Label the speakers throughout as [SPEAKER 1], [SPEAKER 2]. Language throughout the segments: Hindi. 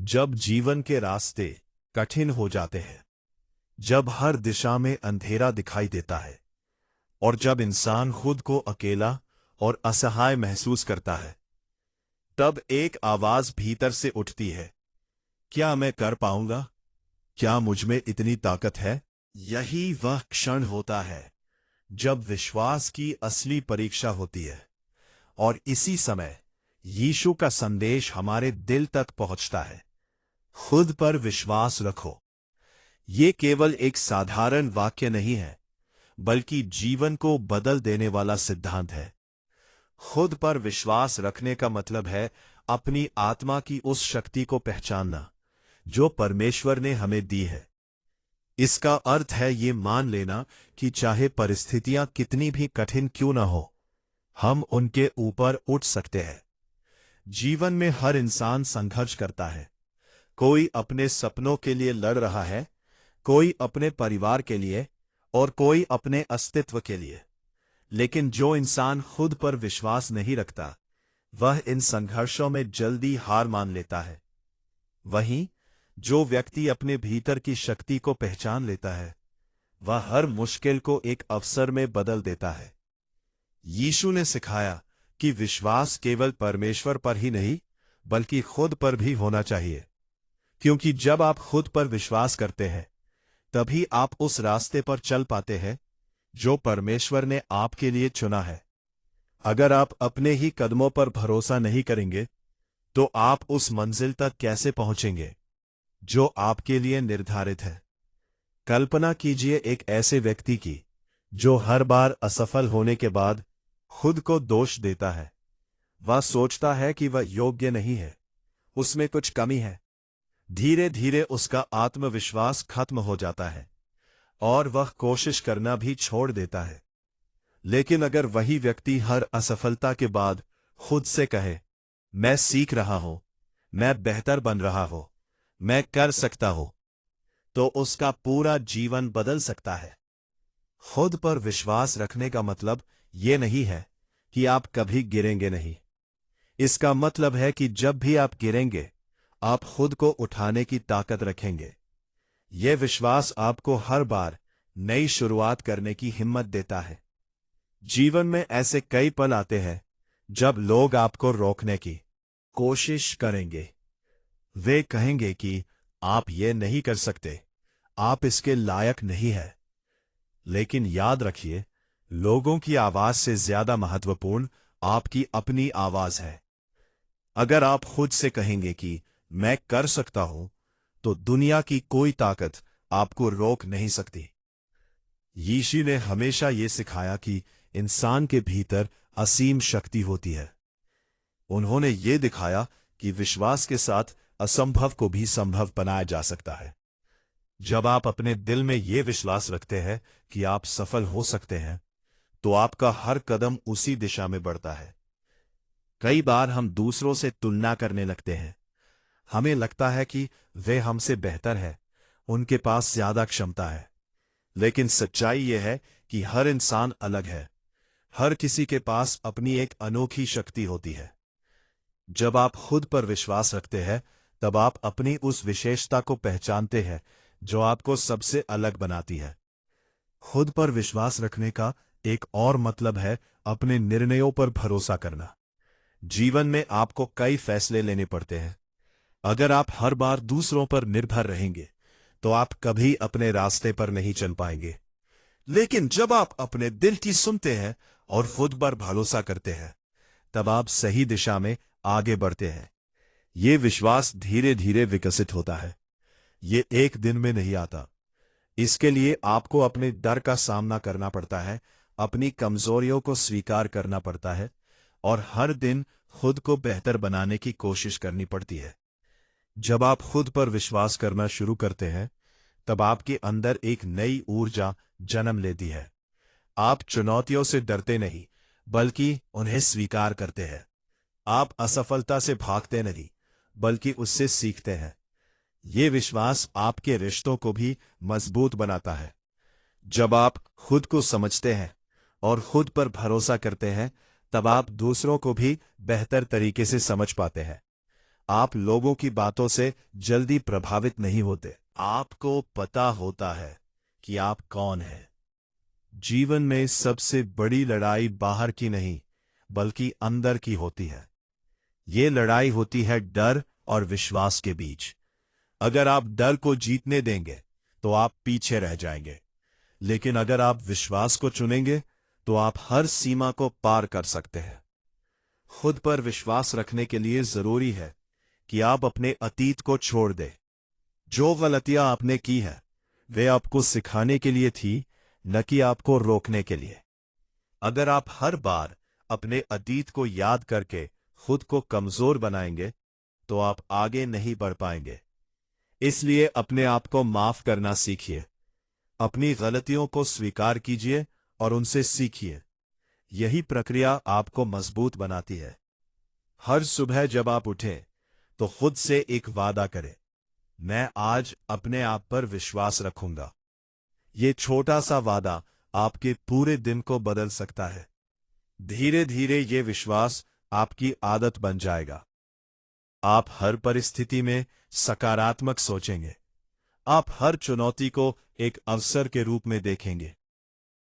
[SPEAKER 1] जब जीवन के रास्ते कठिन हो जाते हैं, जब हर दिशा में अंधेरा दिखाई देता है और जब इंसान खुद को अकेला और असहाय महसूस करता है, तब एक आवाज भीतर से उठती है, क्या मैं कर पाऊंगा? क्या मुझमें इतनी ताकत है? यही वह क्षण होता है जब विश्वास की असली परीक्षा होती है, और इसी समय यीशु का संदेश हमारे दिल तक पहुंचता है। खुद पर विश्वास रखो। ये केवल एक साधारण वाक्य नहीं है, बल्कि जीवन को बदल देने वाला सिद्धांत है। खुद पर विश्वास रखने का मतलब है अपनी आत्मा की उस शक्ति को पहचानना जो परमेश्वर ने हमें दी है। इसका अर्थ है ये मान लेना कि चाहे परिस्थितियां कितनी भी कठिन क्यों न हो, हम उनके ऊपर उठ सकते हैं। जीवन में हर इंसान संघर्ष करता है। कोई अपने सपनों के लिए लड़ रहा है, कोई अपने परिवार के लिए और कोई अपने अस्तित्व के लिए। लेकिन जो इंसान खुद पर विश्वास नहीं रखता, वह इन संघर्षों में जल्दी हार मान लेता है। वहीं जो व्यक्ति अपने भीतर की शक्ति को पहचान लेता है, वह हर मुश्किल को एक अवसर में बदल देता है। यीशु ने सिखाया कि विश्वास केवल परमेश्वर पर ही नहीं, बल्कि खुद पर भी होना चाहिए। क्योंकि जब आप खुद पर विश्वास करते हैं, तभी आप उस रास्ते पर चल पाते हैं जो परमेश्वर ने आपके लिए चुना है। अगर आप अपने ही कदमों पर भरोसा नहीं करेंगे, तो आप उस मंजिल तक कैसे पहुंचेंगे जो आपके लिए निर्धारित है? कल्पना कीजिए एक ऐसे व्यक्ति की जो हर बार असफल होने के बाद खुद को दोष देता है। वह सोचता है कि वह योग्य नहीं है, उसमें कुछ कमी है। धीरे धीरे उसका आत्मविश्वास खत्म हो जाता है और वह कोशिश करना भी छोड़ देता है। लेकिन अगर वही व्यक्ति हर असफलता के बाद खुद से कहे, मैं सीख रहा हूं, मैं बेहतर बन रहा हूं, मैं कर सकता हूं, तो उसका पूरा जीवन बदल सकता है। खुद पर विश्वास रखने का मतलब ये नहीं है कि आप कभी गिरेंगे नहीं। इसका मतलब है कि जब भी आप गिरेंगे, आप खुद को उठाने की ताकत रखेंगे। यह विश्वास आपको हर बार नई शुरुआत करने की हिम्मत देता है। जीवन में ऐसे कई पल आते हैं जब लोग आपको रोकने की कोशिश करेंगे। वे कहेंगे कि आप ये नहीं कर सकते, आप इसके लायक नहीं हैं। लेकिन याद रखिए, लोगों की आवाज से ज्यादा महत्वपूर्ण आपकी अपनी आवाज है। अगर आप खुद से कहेंगे कि मैं कर सकता हूं, तो दुनिया की कोई ताकत आपको रोक नहीं सकती। यीशु ने हमेशा ये सिखाया कि इंसान के भीतर असीम शक्ति होती है। उन्होंने ये दिखाया कि विश्वास के साथ असंभव को भी संभव बनाया जा सकता है। जब आप अपने दिल में ये विश्वास रखते हैं कि आप सफल हो सकते हैं, तो आपका हर कदम उसी दिशा में बढ़ता है। कई बार हम दूसरों से तुलना करने लगते हैं। हमें लगता है कि वे हमसे बेहतर है, उनके पास ज्यादा क्षमता है। लेकिन सच्चाई यह है कि हर इंसान अलग है। हर किसी के पास अपनी एक अनोखी शक्ति होती है। जब आप खुद पर विश्वास रखते हैं, तब आप अपनी उस विशेषता को पहचानते हैं जो आपको सबसे अलग बनाती है। खुद पर विश्वास रखने का एक और मतलब है अपने निर्णयों पर भरोसा करना। जीवन में आपको कई फैसले लेने पड़ते हैं। अगर आप हर बार दूसरों पर निर्भर रहेंगे, तो आप कभी अपने रास्ते पर नहीं चल पाएंगे। लेकिन जब आप अपने दिल की सुनते हैं और खुद पर भरोसा करते हैं, तब आप सही दिशा में आगे बढ़ते हैं। ये विश्वास धीरे धीरे विकसित होता है। ये एक दिन में नहीं आता। इसके लिए आपको अपने डर का सामना करना पड़ता है, अपनी कमजोरियों को स्वीकार करना पड़ता है और हर दिन खुद को बेहतर बनाने की कोशिश करनी पड़ती है। जब आप खुद पर विश्वास करना शुरू करते हैं, तब आपके अंदर एक नई ऊर्जा जन्म लेती है। आप चुनौतियों से डरते नहीं, बल्कि उन्हें स्वीकार करते हैं। आप असफलता से भागते नहीं, बल्कि उससे सीखते हैं। ये विश्वास आपके रिश्तों को भी मजबूत बनाता है। जब आप खुद को समझते हैं और खुद पर भरोसा करते हैं, तब आप दूसरों को भी बेहतर तरीके से समझ पाते हैं। आप लोगों की बातों से जल्दी प्रभावित नहीं होते। आपको पता होता है कि आप कौन हैं। जीवन में सबसे बड़ी लड़ाई बाहर की नहीं, बल्कि अंदर की होती है। ये लड़ाई होती है डर और विश्वास के बीच। अगर आप डर को जीतने देंगे तो आप पीछे रह जाएंगे, लेकिन अगर आप विश्वास को चुनेंगे तो आप हर सीमा को पार कर सकते हैं। खुद पर विश्वास रखने के लिए जरूरी है कि आप अपने अतीत को छोड़ दें। जो गलतियां आपने की हैं, वे आपको सिखाने के लिए थी, न कि आपको रोकने के लिए। अगर आप हर बार अपने अतीत को याद करके खुद को कमजोर बनाएंगे तो आप आगे नहीं बढ़ पाएंगे। इसलिए अपने आप को माफ करना सीखिए। अपनी गलतियों को स्वीकार कीजिए और उनसे सीखिए। यही प्रक्रिया आपको मजबूत बनाती है। हर सुबह जब आप उठें तो खुद से एक वादा करें, मैं आज अपने आप पर विश्वास रखूंगा। ये छोटा सा वादा आपके पूरे दिन को बदल सकता है। धीरे धीरे ये विश्वास आपकी आदत बन जाएगा। आप हर परिस्थिति में सकारात्मक सोचेंगे। आप हर चुनौती को एक अवसर के रूप में देखेंगे।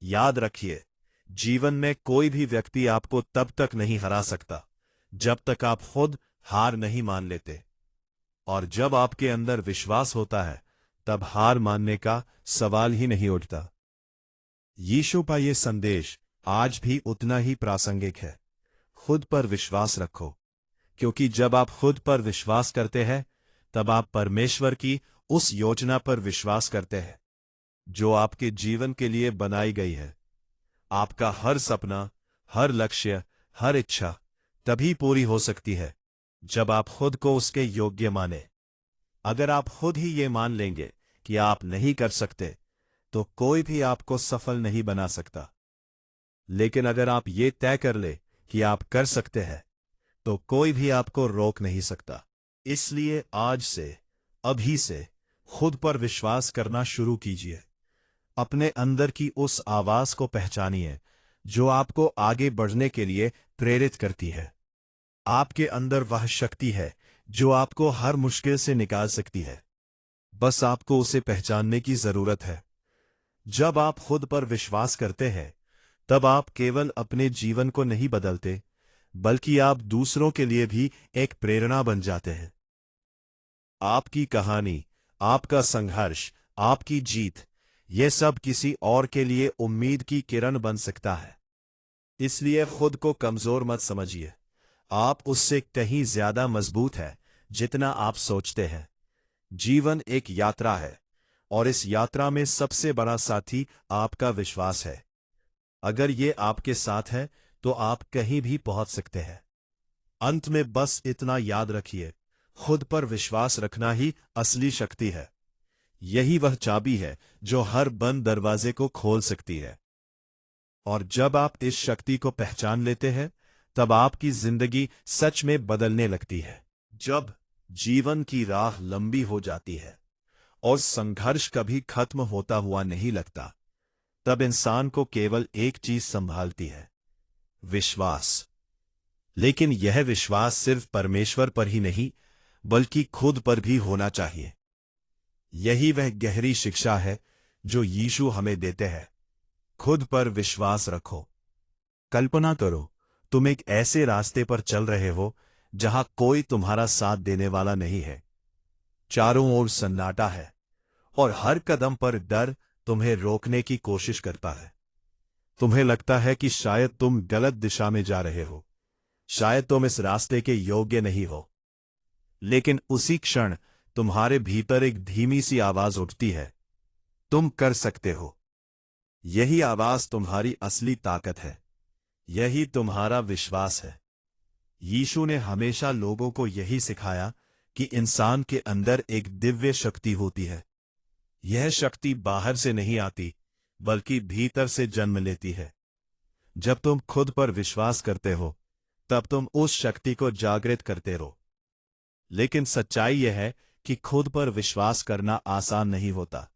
[SPEAKER 1] याद रखिए, जीवन में कोई भी व्यक्ति आपको तब तक नहीं हरा सकता जब तक आप खुद हार नहीं मान लेते। और जब आपके अंदर विश्वास होता है, तब हार मानने का सवाल ही नहीं उठता। यीशु का ये संदेश आज भी उतना ही प्रासंगिक है। खुद पर विश्वास रखो, क्योंकि जब आप खुद पर विश्वास करते हैं, तब आप परमेश्वर की उस योजना पर विश्वास करते हैं जो आपके जीवन के लिए बनाई गई है। आपका हर सपना, हर लक्ष्य, हर इच्छा तभी पूरी हो सकती है जब आप खुद को उसके योग्य माने। अगर आप खुद ही ये मान लेंगे कि आप नहीं कर सकते, तो कोई भी आपको सफल नहीं बना सकता। लेकिन अगर आप ये तय कर ले कि आप कर सकते हैं, तो कोई भी आपको रोक नहीं सकता। इसलिए आज से, अभी से खुद पर विश्वास करना शुरू कीजिए। अपने अंदर की उस आवाज को पहचानिए जो आपको आगे बढ़ने के लिए प्रेरित करती है। आपके अंदर वह शक्ति है जो आपको हर मुश्किल से निकाल सकती है। बस आपको उसे पहचानने की जरूरत है। जब आप खुद पर विश्वास करते हैं, तब आप केवल अपने जीवन को नहीं बदलते, बल्कि आप दूसरों के लिए भी एक प्रेरणा बन जाते हैं। आपकी कहानी, आपका संघर्ष, आपकी जीत, ये सब किसी और के लिए उम्मीद की किरण बन सकता है। इसलिए खुद को कमजोर मत समझिए। आप उससे कहीं ज्यादा मजबूत है जितना आप सोचते हैं। जीवन एक यात्रा है, और इस यात्रा में सबसे बड़ा साथी आपका विश्वास है। अगर ये आपके साथ है, तो आप कहीं भी पहुंच सकते हैं। अंत में बस इतना याद रखिए, खुद पर विश्वास रखना ही असली शक्ति है। यही वह चाबी है जो हर बंद दरवाजे को खोल सकती है। और जब आप इस शक्ति को पहचान लेते हैं, तब आपकी जिंदगी सच में बदलने लगती है। जब जीवन की राह लंबी हो जाती है और संघर्ष कभी खत्म होता हुआ नहीं लगता, तब इंसान को केवल एक चीज संभालती है, विश्वास। लेकिन यह विश्वास सिर्फ परमेश्वर पर ही नहीं, बल्कि खुद पर भी होना चाहिए। यही वह गहरी शिक्षा है जो यीशु हमें देते हैं। खुद पर विश्वास रखो। कल्पना करो, तुम एक ऐसे रास्ते पर चल रहे हो जहां कोई तुम्हारा साथ देने वाला नहीं है। चारों ओर सन्नाटा है और हर कदम पर डर तुम्हें रोकने की कोशिश करता है। तुम्हें लगता है कि शायद तुम गलत दिशा में जा रहे हो, शायद तुम इस रास्ते के योग्य नहीं हो। लेकिन उसी क्षण तुम्हारे भीतर एक धीमी सी आवाज उठती है, तुम कर सकते हो। यही आवाज तुम्हारी असली ताकत है। यही तुम्हारा विश्वास है। यीशु ने हमेशा लोगों को यही सिखाया कि इंसान के अंदर एक दिव्य शक्ति होती है। यह शक्ति बाहर से नहीं आती, बल्कि भीतर से जन्म लेती है। जब तुम खुद पर विश्वास करते हो, तब तुम उस शक्ति को जागृत करते रहो। लेकिन सच्चाई यह है कि खुद पर विश्वास करना आसान नहीं होता।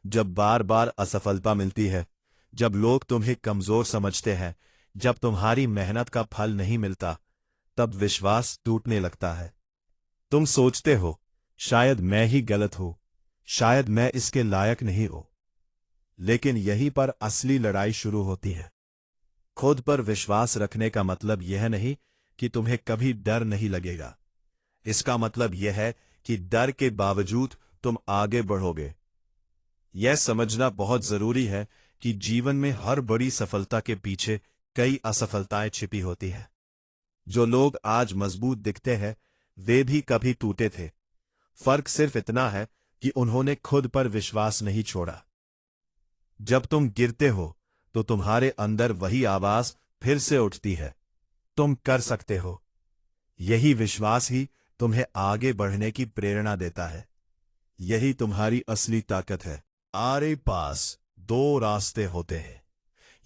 [SPEAKER 1] जब बार बार असफलता मिलती है, जब लोग तुम्हें कमजोर समझते हैं, जब तुम्हारी मेहनत का फल नहीं मिलता, तब विश्वास टूटने लगता है। तुम सोचते हो शायद मैं ही गलत हूं, शायद मैं इसके लायक नहीं हूं। लेकिन यहीं पर असली लड़ाई शुरू होती है। खुद पर विश्वास रखने का मतलब यह नहीं कि तुम्हें कभी डर नहीं लगेगा। इसका मतलब यह है कि डर के बावजूद तुम आगे बढ़ोगे। यह समझना बहुत जरूरी है कि जीवन में हर बड़ी सफलता के पीछे कई असफलताएं छिपी होती हैं। जो लोग आज मजबूत दिखते हैं वे भी कभी टूटे थे। फर्क सिर्फ इतना है कि उन्होंने खुद पर विश्वास नहीं छोड़ा। जब तुम गिरते हो तो तुम्हारे अंदर वही आवाज फिर से उठती है, तुम कर सकते हो। यही विश्वास ही तुम्हें आगे बढ़ने की प्रेरणा देता है। यही तुम्हारी असली ताकत है। आरे पास दो रास्ते होते हैं,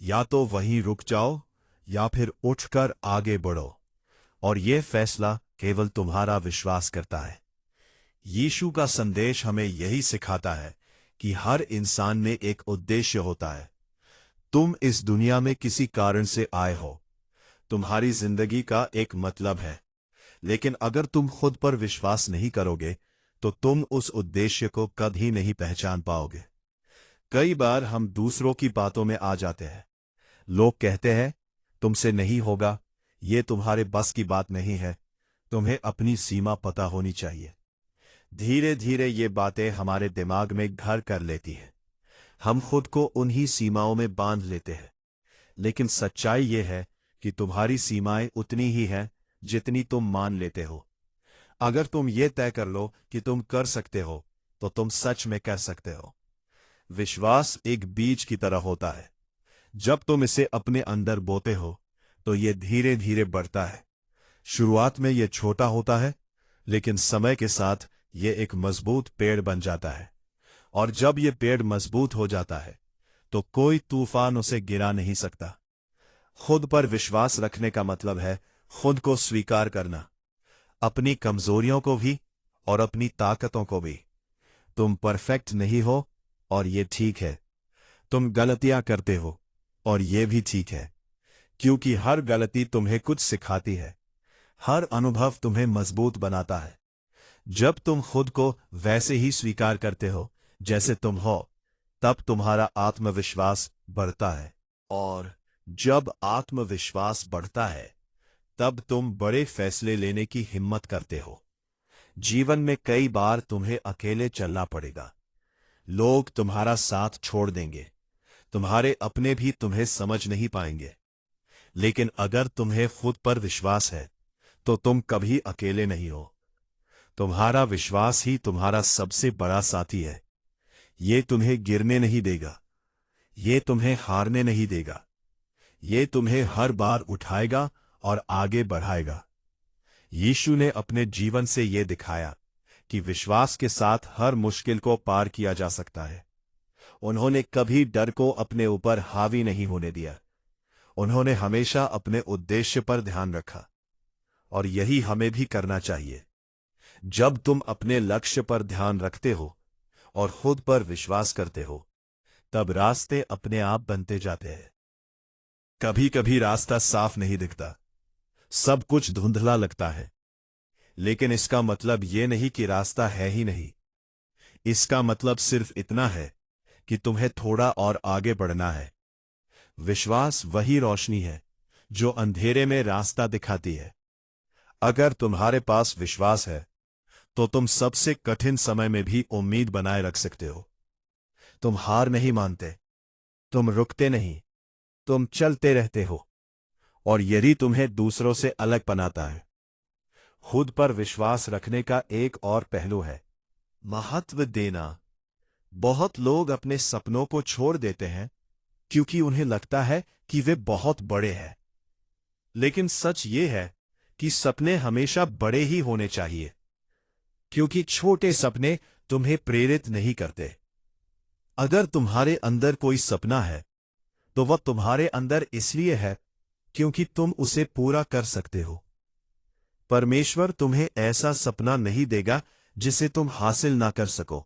[SPEAKER 1] या तो वहीं रुक जाओ या फिर उठकर आगे बढ़ो। और यह फैसला केवल तुम्हारा विश्वास करता है। यीशु का संदेश हमें यही सिखाता है कि हर इंसान में एक उद्देश्य होता है। तुम इस दुनिया में किसी कारण से आए हो, तुम्हारी जिंदगी का एक मतलब है। लेकिन अगर तुम खुद पर विश्वास नहीं करोगे तो तुम उस उद्देश्य को कभी नहीं पहचान पाओगे। कई बार हम दूसरों की बातों में आ जाते हैं। लोग कहते हैं तुमसे नहीं होगा, ये तुम्हारे बस की बात नहीं है, तुम्हें अपनी सीमा पता होनी चाहिए। धीरे धीरे ये बातें हमारे दिमाग में घर कर लेती है। हम खुद को उन्हीं सीमाओं में बांध लेते हैं। लेकिन सच्चाई ये है कि तुम्हारी सीमाएं उतनी ही हैं जितनी तुम मान लेते हो। अगर तुम ये तय कर लो कि तुम कर सकते हो तो तुम सच में कर सकते हो। विश्वास एक बीज की तरह होता है। जब तुम इसे अपने अंदर बोते हो तो ये धीरे धीरे बढ़ता है। शुरुआत में ये छोटा होता है, लेकिन समय के साथ ये एक मजबूत पेड़ बन जाता है। और जब ये पेड़ मजबूत हो जाता है तो कोई तूफान उसे गिरा नहीं सकता। खुद पर विश्वास रखने का मतलब है खुद को स्वीकार करना, अपनी कमजोरियों को भी और अपनी ताकतों को भी। तुम परफेक्ट नहीं हो और ये ठीक है। तुम गलतियां करते हो और ये भी ठीक है, क्योंकि हर गलती तुम्हें कुछ सिखाती है। हर अनुभव तुम्हें मजबूत बनाता है। जब तुम खुद को वैसे ही स्वीकार करते हो जैसे तुम हो, तब तुम्हारा आत्मविश्वास बढ़ता है। और जब आत्मविश्वास बढ़ता है तब तुम बड़े फैसले लेने की हिम्मत करते हो। जीवन में कई बार तुम्हें अकेले चलना पड़ेगा। लोग तुम्हारा साथ छोड़ देंगे, तुम्हारे अपने भी तुम्हें समझ नहीं पाएंगे। लेकिन अगर तुम्हें खुद पर विश्वास है तो तुम कभी अकेले नहीं हो। तुम्हारा विश्वास ही तुम्हारा सबसे बड़ा साथी है। ये तुम्हें गिरने नहीं देगा, ये तुम्हें हारने नहीं देगा, ये तुम्हें हर बार उठाएगा और आगे बढ़ाएगा। यीशु ने अपने जीवन से ये दिखाया कि विश्वास के साथ हर मुश्किल को पार किया जा सकता है। उन्होंने कभी डर को अपने ऊपर हावी नहीं होने दिया। उन्होंने हमेशा अपने उद्देश्य पर ध्यान रखा। और यही हमें भी करना चाहिए। जब तुम अपने लक्ष्य पर ध्यान रखते हो और खुद पर विश्वास करते हो, तब रास्ते अपने आप बनते जाते हैं। कभी कभी रास्ता साफ नहीं दिखता, सब कुछ धुंधला लगता है। लेकिन इसका मतलब ये नहीं कि रास्ता है ही नहीं। इसका मतलब सिर्फ इतना है कि तुम्हें थोड़ा और आगे बढ़ना है। विश्वास वही रोशनी है जो अंधेरे में रास्ता दिखाती है। अगर तुम्हारे पास विश्वास है तो तुम सबसे कठिन समय में भी उम्मीद बनाए रख सकते हो। तुम हार नहीं मानते, तुम रुकते नहीं, तुम चलते रहते हो। और यही तुम्हें दूसरों से अलग बनाता है। खुद पर विश्वास रखने का एक और पहलू है महत्व देना। बहुत लोग अपने सपनों को छोड़ देते हैं क्योंकि उन्हें लगता है कि वे बहुत बड़े हैं। लेकिन सच ये है कि सपने हमेशा बड़े ही होने चाहिए, क्योंकि छोटे सपने तुम्हें प्रेरित नहीं करते। अगर तुम्हारे अंदर कोई सपना है तो वह तुम्हारे अंदर इसलिए है क्योंकि तुम उसे पूरा कर सकते हो। परमेश्वर तुम्हें ऐसा सपना नहीं देगा जिसे तुम हासिल ना कर सको,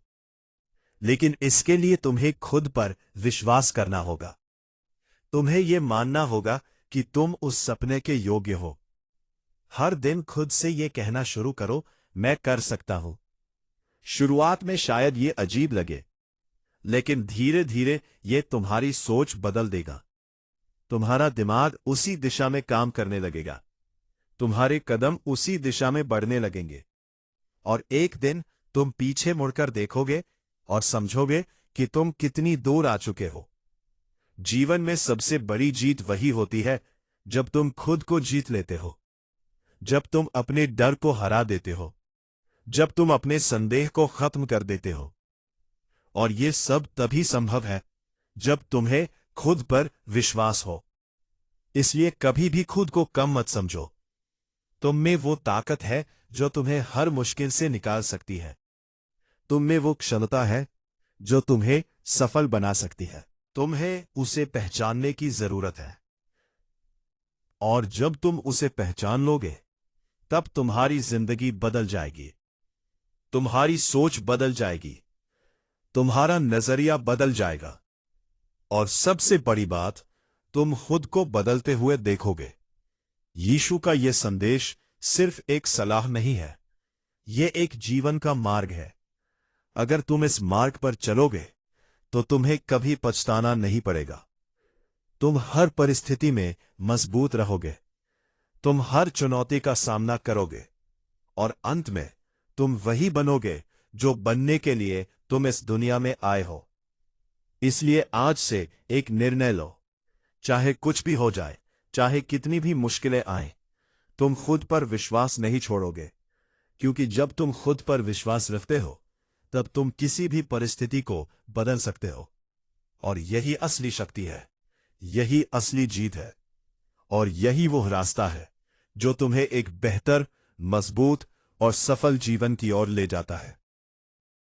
[SPEAKER 1] लेकिन इसके लिए तुम्हें खुद पर विश्वास करना होगा। तुम्हें यह मानना होगा कि तुम उस सपने के योग्य हो। हर दिन खुद से यह कहना शुरू करो, मैं कर सकता हूं। शुरुआत में शायद ये अजीब लगे, लेकिन धीरे धीरे ये तुम्हारी सोच बदल देगा। तुम्हारा दिमाग उसी दिशा में काम करने लगेगा, तुम्हारे कदम उसी दिशा में बढ़ने लगेंगे, और एक दिन तुम पीछे मुड़कर देखोगे और समझोगे कि तुम कितनी दूर आ चुके हो। जीवन में सबसे बड़ी जीत वही होती है जब तुम खुद को जीत लेते हो, जब तुम अपने डर को हरा देते हो, जब तुम अपने संदेह को खत्म कर देते हो। और ये सब तभी संभव है जब तुम्हें खुद पर विश्वास हो। इसलिए कभी भी खुद को कम मत समझो। तुम में वो ताकत है जो तुम्हें हर मुश्किल से निकाल सकती है। तुम में वो क्षमता है जो तुम्हें सफल बना सकती है। तुम्हें उसे पहचानने की जरूरत है, और जब तुम उसे पहचान लोगे तब तुम्हारी जिंदगी बदल जाएगी, तुम्हारी सोच बदल जाएगी, तुम्हारा नजरिया बदल जाएगा, और सबसे बड़ी बात, तुम खुद को बदलते हुए देखोगे। यीशु का यह संदेश सिर्फ एक सलाह नहीं है, यह एक जीवन का मार्ग है। अगर तुम इस मार्ग पर चलोगे तो तुम्हें कभी पछताना नहीं पड़ेगा। तुम हर परिस्थिति में मजबूत रहोगे, तुम हर चुनौती का सामना करोगे, और अंत में तुम वही बनोगे जो बनने के लिए तुम इस दुनिया में आए हो। इसलिए आज से एक निर्णय लो, चाहे कुछ भी हो जाए, चाहे कितनी भी मुश्किलें आएं, तुम खुद पर विश्वास नहीं छोड़ोगे, क्योंकि जब तुम खुद पर विश्वास रखते हो तब तुम किसी भी परिस्थिति को बदल सकते हो। और यही असली शक्ति है, यही असली जीत है, और यही वो रास्ता है जो तुम्हें एक बेहतर, मजबूत और सफल जीवन की ओर ले जाता है।